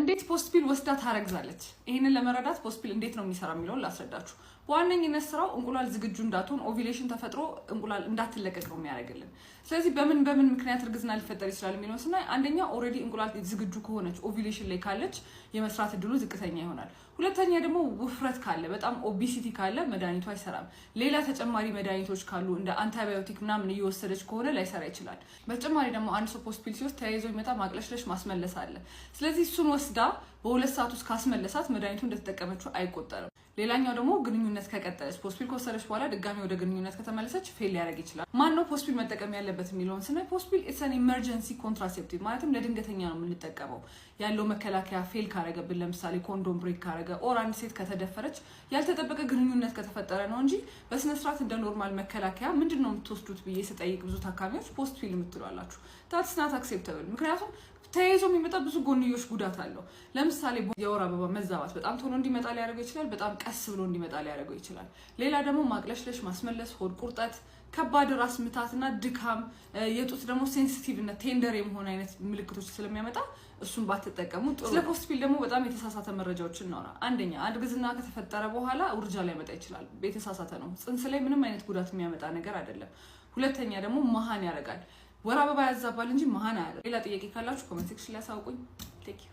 እንዴት ፖስት ፒል ወስዳ ታረግዛለች? ይሄንን ለመረዳት ፖስት ፒል እንዴት ነው የሚሰራ የሚለውን ላስረዳችሁ። በዋነኝነት ስራው እንቁላል ዝግጁ እንዳትሆን ኦቪሌሽን ተፈጥሮ እንቁላል እንዳትለቀቅ ነው የሚያደርግልን። ስለዚህ በምን ምክንያት እርግዝና ሊፈጠር ይችላል የሚለውን ስናይ አንደኛ ኦልሬዲ እንቁላል ዝግጁ ከሆነች ኦቪሌሽን ላይ ካለች የመስራት እድሉ ዝቅተኛ ይሆናል። ሁለተኛ ደግሞ ውፍረት ካለ በጣም ኦቢሲቲ ካለ መድኃኒቱ አይሰራም። ሌላ ተጨማሪ መድኃኒቶች ካሉ እንደ አንቲባዮቲክ ምናምን እየወሰደች ከሆነ ላይሰራ ይችላል። በተጨማሪ ደግሞ አንድ ሰው ፖስት ፒል ሲወስድ ተያይዞ ይመጣ ማቅለሽለሽ ማስመለስ አለ። ስለዚህ እሱን ወስዳ በ2 ሰዓት ውስጥ ካስመለሳት መድኃኒቱ እንደተጠቀመችው አይቆጠርም። ሌላኛው ደግሞ ግንኙነት ከቀጠለች ፖስት ፒል ከወሰደች በኋላ ድጋሚ ወደ ግንኙነት ከተመለሰች ፌል ሊያደርግ ይችላል። ማን ነው ፖስት ፒል መጠቀም ያለበት የሚለውን ስናይ ፖስት ፒል ኢትስ አን ኢመርጀንሲ ኮንትራሴፕቲቭ ማለትም ለድንገተኛ ነው የምንጠቀመው። ያለው መከላከያ ፌል ካረገብን ለምሳሌ ኮንዶም ብሬክ ካረገ ኦር አንድ ሴት ከተደፈረች ያልተጠበቀ ግንኙነት ከተፈጠረ ነው እንጂ በስነ ስርዓት እንደ ኖርማል መከላከያ ምንድነው የምትወስዱት ብዬ ስጠይቅ ብዙ ታካሚዎች ፖስት ፒል የምትሏላችሁ። ታትስ ናት አክሴፕተብል። ምክንያቱም ተያይዞ የሚመጣ ብዙ ጎንዮሽ ጉዳት አለው። ለምሳሌ የወር አበባ መዛባት በጣም ቶሎ እንዲመጣ ሊያደርገው ይችላል። በጣም ቀስ ብሎ እንዲመጣ ሊያደርገው ይችላል። ሌላ ደግሞ ማቅለሽለሽ፣ ማስመለስ፣ ሆድ ቁርጠት፣ ከባድ ራስ ምታትና ድካም፣ የጡት ደግሞ ሴንሲቲቭነት ቴንደር የመሆን አይነት ምልክቶች ስለሚያመጣ እሱን ባትጠቀሙ ጥሩ። ስለ ፖስት ፒል ደግሞ በጣም የተሳሳተ መረጃዎችን እናውራ። አንደኛ እርግዝና ከተፈጠረ በኋላ ውርጃ ሊያመጣ ይችላል። የተሳሳተ ነው። ጽንስ ላይ ምንም አይነት ጉዳት የሚያመጣ ነገር አይደለም። ሁለተኛ ደግሞ መሃን ያደርጋል። ወር አበባ ያዛባል እንጂ መሃን አያደርግም። ሌላ ጥያቄ ካላችሁ ኮሜንት ሴክሽን ላይ አሳውቁኝ። ቴንክ ዩ